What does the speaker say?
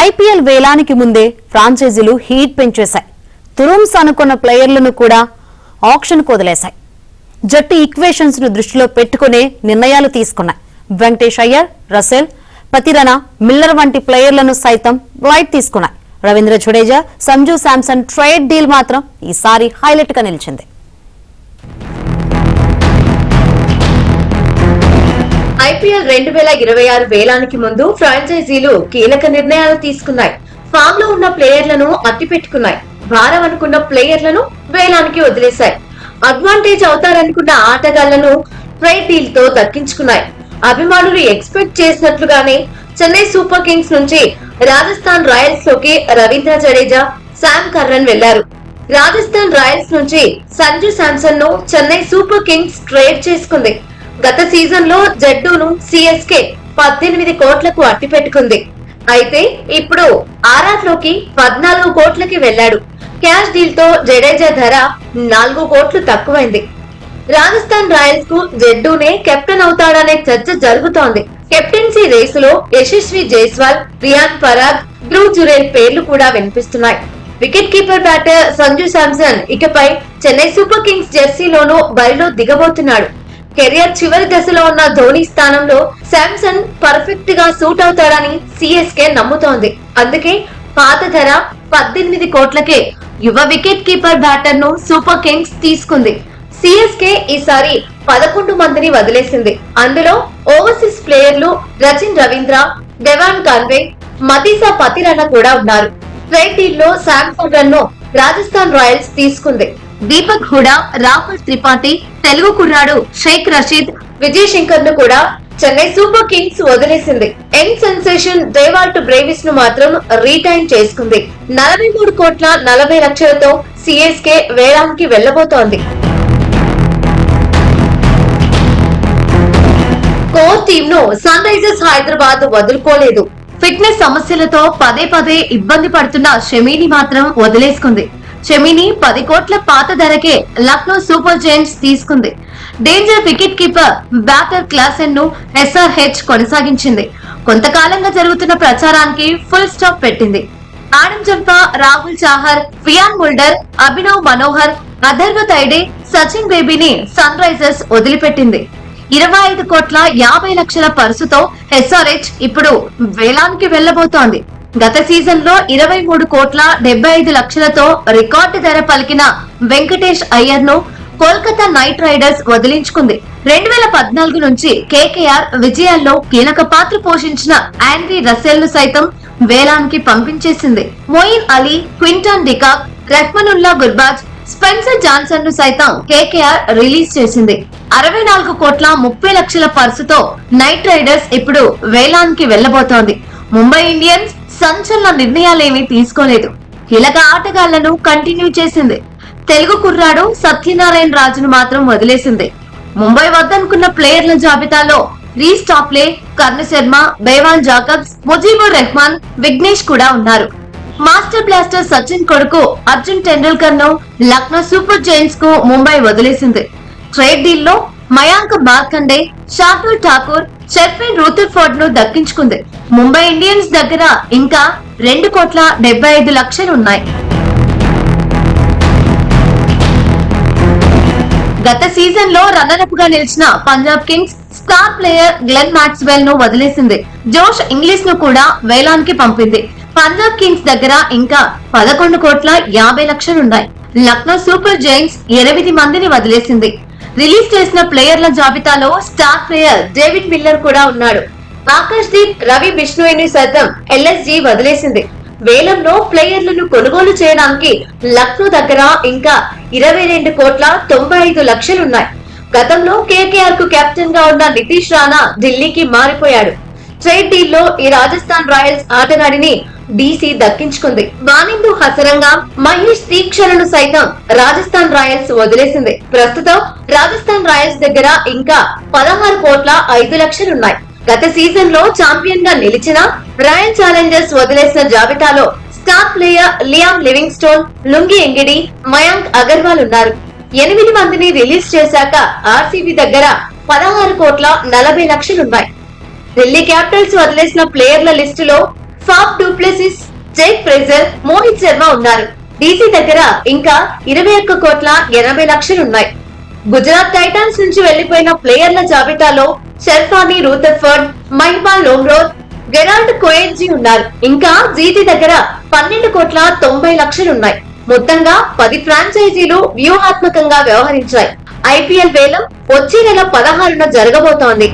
IPL వేలానికి ముందే ఫ్రాంచైజీలు heat పెంచేశాయి. తురుమ్స్ అనుకున్న ప్లేయర్లను కూడా ఆక్షన్కు వదిలేశాయి. జట్టు ఈక్వేషన్స్ ను దృష్టిలో పెట్టుకునే నిర్ణయాలు తీసుకున్నాయి. వెంకటేష్ అయ్యర్, రసెల్, పతిరనా, మిల్లర్ వంటి ప్లేయర్లను సైతం లైట్ తీసుకున్నాయి. రవీంద్ర జడేజా, సంజు శాంసన్ ట్రేడ్ డీల్ మాత్రం ఈసారి హైలైట్ గా నిలిచింది. ఐపీఎల్ 2026 వేలానికి ముందు ఫ్రాంచైజీలు కీలక నిర్ణయాలు తీసుకున్నాయి. ఫామ్ లో ఉన్న ప్లేయర్లను అట్టి పెట్టుకున్నాయి. భారం అనుకున్న ప్లేయర్లను వేలానికి వదిలేశాయి. అడ్వాంటేజ్ అవుతారనుకున్న ఆటగాళ్లను ట్రేడ్ డీల్ తో దక్కించుకున్నాయి. అభిమానులు ఎక్స్పెక్ట్ చేసినట్లుగానే చెన్నై సూపర్ కింగ్స్ నుంచి రాజస్థాన్ రాయల్స్ లోకి రవీంద్ర జడేజా, శామ్ కర్రన్ వెళ్లారు. రాజస్థాన్ రాయల్స్ నుంచి సంజు శాంసన్ ను చెన్నై సూపర్ కింగ్స్ ట్రేడ్ చేసుకుంది. గత సీజన్ లో జడ్డూను సిఎస్కే 18 కోట్లకు అట్టి పెట్టుకుంది. అయితే ఇప్పుడు ఆర్ఆర్ లోకి 14 కోట్లకి వెళ్లాడు. క్యాష్ డీల్ తో జడేజా ధర 4 కోట్లు తక్కువైంది. రాజస్థాన్ రాయల్స్ కు జడ్డూనే కెప్టెన్ అవుతాడనే చర్చ జరుగుతోంది. కెప్టెన్సీ రేసులో యశస్వి జైస్వాల్, రియాన్ పరాగ్, ధ్రువ్ జురేల్ పేర్లు కూడా వినిపిస్తున్నాయి. Wicket keeper batter Sanju Samson ఇకపై చెన్నై సూపర్ కింగ్స్ జెర్సీలోనూ బరిలో దిగబోతున్నాడు. కెరియర్ చివరి దశలో ఉన్న ధోని స్థానంలో శాంసన్ పర్ఫెక్ట్ గా సూట్ అవుతాడని సిఎస్కే నమ్ముతోంది. అందుకే పాత ధర 18 కోట్లకే యువ వికెట్ కీపర్ బ్యాటర్ ను సూపర్ కింగ్స్ తీసుకుంది. సిఎస్కే ఈసారి 11 మందిని వదిలేసింది. అందులో ఓవర్సీస్ ప్లేయర్లు రచిన్ రవీంద్ర, డెవాన్ కాన్వే, మతీసా పతిరనా కూడా ఉన్నారు. ట్రేడ్ డీల్ లో శామ్ కర్రన్ ను రాజస్థాన్ రాయల్స్ తీసుకుంది. దీపక్ హుడా, రాహుల్ త్రిపాఠి, తెలుగు కుర్రాడు షేక్ రషీద్, విజయ్ శంకర్ ను కూడా చెన్నై సూపర్ కింగ్స్ వదిలేసింది. యంగ్ సెన్సేషన్ డేవాల్ట్ బ్రేవిస్ ను మాత్రం రీటైన్ చేసుకుంది. 43 కోట్ల 40 లక్షలతో సిఎస్కే వేలానికి వెళ్లబోతోంది. కోర్ టీమ్ ను సన్ రైజర్స్ హైదరాబాద్ వదులుకోలేదు. ఫిట్నెస్ సమస్యలతో పదే ఇబ్బంది పడుతున్న షమీని మాత్రం వదిలేసుకుంది. షమీని 10 కోట్ల పాత ధరకే లక్నో సూపర్ జైంట్స్ తీసుకుంది. Danger wicket keeper batter Klaasen ను ఎస్ఆర్హెచ్ కొనసాగించింది. కొంతకాలంగా జరుగుతున్న ప్రచారానికి ఫుల్ స్టాప్ పెట్టింది. Adam Zampa, Rahul Chahar, Wiaan Mulder, Abhinav Manohar, Atharva Taide, Sachin బేబీని సన్ రైజర్స్ వదిలిపెట్టింది. 25 కోట్ల 50 లక్షల పరుసుతో ఎస్ఆర్హెచ్ ఇప్పుడు వేలానికి వెళ్లబోతోంది. గత సీజన్ లో 23 కోట్ల 75 లక్షలతో రికార్డు ధర పలికిన వెంకటేష్ అయ్యర్ ను కోల్కతా నైట్ రైడర్స్ వదిలించుకుంది. 2014 నుంచి కేకేఆర్ విజయాల్లో కీలక పాత్ర పోషించిన ఆండ్రీ రసెల్ ను సైతం వేలానికి పంపించేసింది. Moeen Ali, Quinton de Kock, Rahmanullah Gurbaz, Spencer Johnson ను సైతం కేకేఆర్ రిలీజ్ చేసింది. 64 కోట్ల 30 లక్షల పర్సుతో నైట్ రైడర్స్ ఇప్పుడు వేలానికి వెళ్లబోతోంది. ముంబై ఇండియన్స్ సంచలన నిర్ణయాలేమీ తీసుకోలేదు. కీలక ఆటగాళ్లను కంటిన్యూ చేసింది. తెలుగు కుర్రాడు సత్యనారాయణ రాజును మాత్రం వదిలేసింది. ముంబై వద్దనుకున్న ప్లేయర్ల జాబితాలో రీస్ టాప్లే, కర్ణ శర్మ, బేవాన్ జాకబ్స్, ముజీబుర్ రెహమాన్, విఘ్నేష్ కూడా ఉన్నారు. మాస్టర్ బ్లాస్టర్ సచిన్ కొడుకు అర్జున్ టెండూల్కర్ ను లక్నో సూపర్ జైంట్స్ కు ముంబై వదిలేసింది. ట్రేడ్ డీల్ లో మయాంక్ మార్కండే, షార్దుల్ ఠాకూర్, షెర్ఫిన్ రూథర్ఫోర్డ్ ను దక్కించుకుంది. ముంబై ఇండియన్స్ దగ్గర ఇంకా 2 కోట్ల 75 లక్షలు ఉన్నాయి. గత సీజన్ లో రన్నరప్ గా నిలిచిన Punjab Kings star player Glenn Maxwell ను వదిలేసింది. జోష్ ఇంగ్లీష్ ను కూడా వేలానికి పంపింది. పంజాబ్ కింగ్స్ దగ్గర ఇంకా 11 కోట్ల 50 లక్షలున్నాయి. లక్నో సూపర్ జైంట్స్ 8 మందిని వదిలేసింది. రిలీజ్ చేసిన ప్లేయర్ల జాబితాలో స్టార్ ప్లేయర్ డేవిడ్ మిల్లర్ కూడా ఉన్నాడు. ఆకాష్ దీప్, రవి బిష్ణోయిని సైతం ఎల్ఎస్జీ వదిలేసింది. వేలంలో ప్లేయర్లను కొనుగోలు చేయడానికి లక్నో దగ్గర ఇంకా 22 కోట్ల 95 లక్షలున్నాయి. గతంలో కేకేఆర్ కు కెప్టెన్ గా ఉన్న నితీష్ రాణా ఢిల్లీకి మారిపోయాడు. ట్రేడ్ డీల్ లో ఈ రాజస్థాన్ రాయల్స్ ఆటగాడిని డీసీ దక్కించుకుంది. వానిందు హసరంగా, మహేష్ దీక్షలను సైతం రాజస్థాన్ రాయల్స్ వదిలేసింది. ప్రస్తుతం రాజస్థాన్ రాయల్స్ దగ్గర ఇంకా 16 కోట్ల 5 లక్షలున్నాయి. గత సీజన్ లో ఛాంపియన్ గా నిలిచిన రాయల్ ఛాలెంజర్స్ వదిలేసిన జాబితాలో star player Liam Livingstone, Lungi Ngidi, Mayank Agarwal ఉన్నారు. 8 మందిని రిలీజ్ చేశాక ఆర్సీబీ దగ్గర 16 కోట్ల 40 లక్షలున్నాయి. ఢిల్లీ క్యాపిటల్స్ వదిలేసిన ప్లేయర్ల లిస్టులో Faf du Plessis, Jake Fraser, Mohit Sharma ఉన్నారు. డీసీ దగ్గర ఇంకా 21,80,00,000 గుజరాత్ టైటాన్స్ నుంచి వెళ్లిపోయిన ప్లేయర్ల జాబితాలో షెర్ఫానీ రూథర్ఫర్డ్, మహిపాల్ లోమ్రోత్, గెరాల్డ్ కోయెన్జీ ఉన్నారు. ఇంకా జీటీ దగ్గర 12,90,00,000 మొత్తంగా 10 ఫ్రాంచైజీలు వ్యూహాత్మకంగా వ్యవహరించాయి. ఐపీఎల్ వేలం వచ్చే నెల 16న జరగబోతోంది.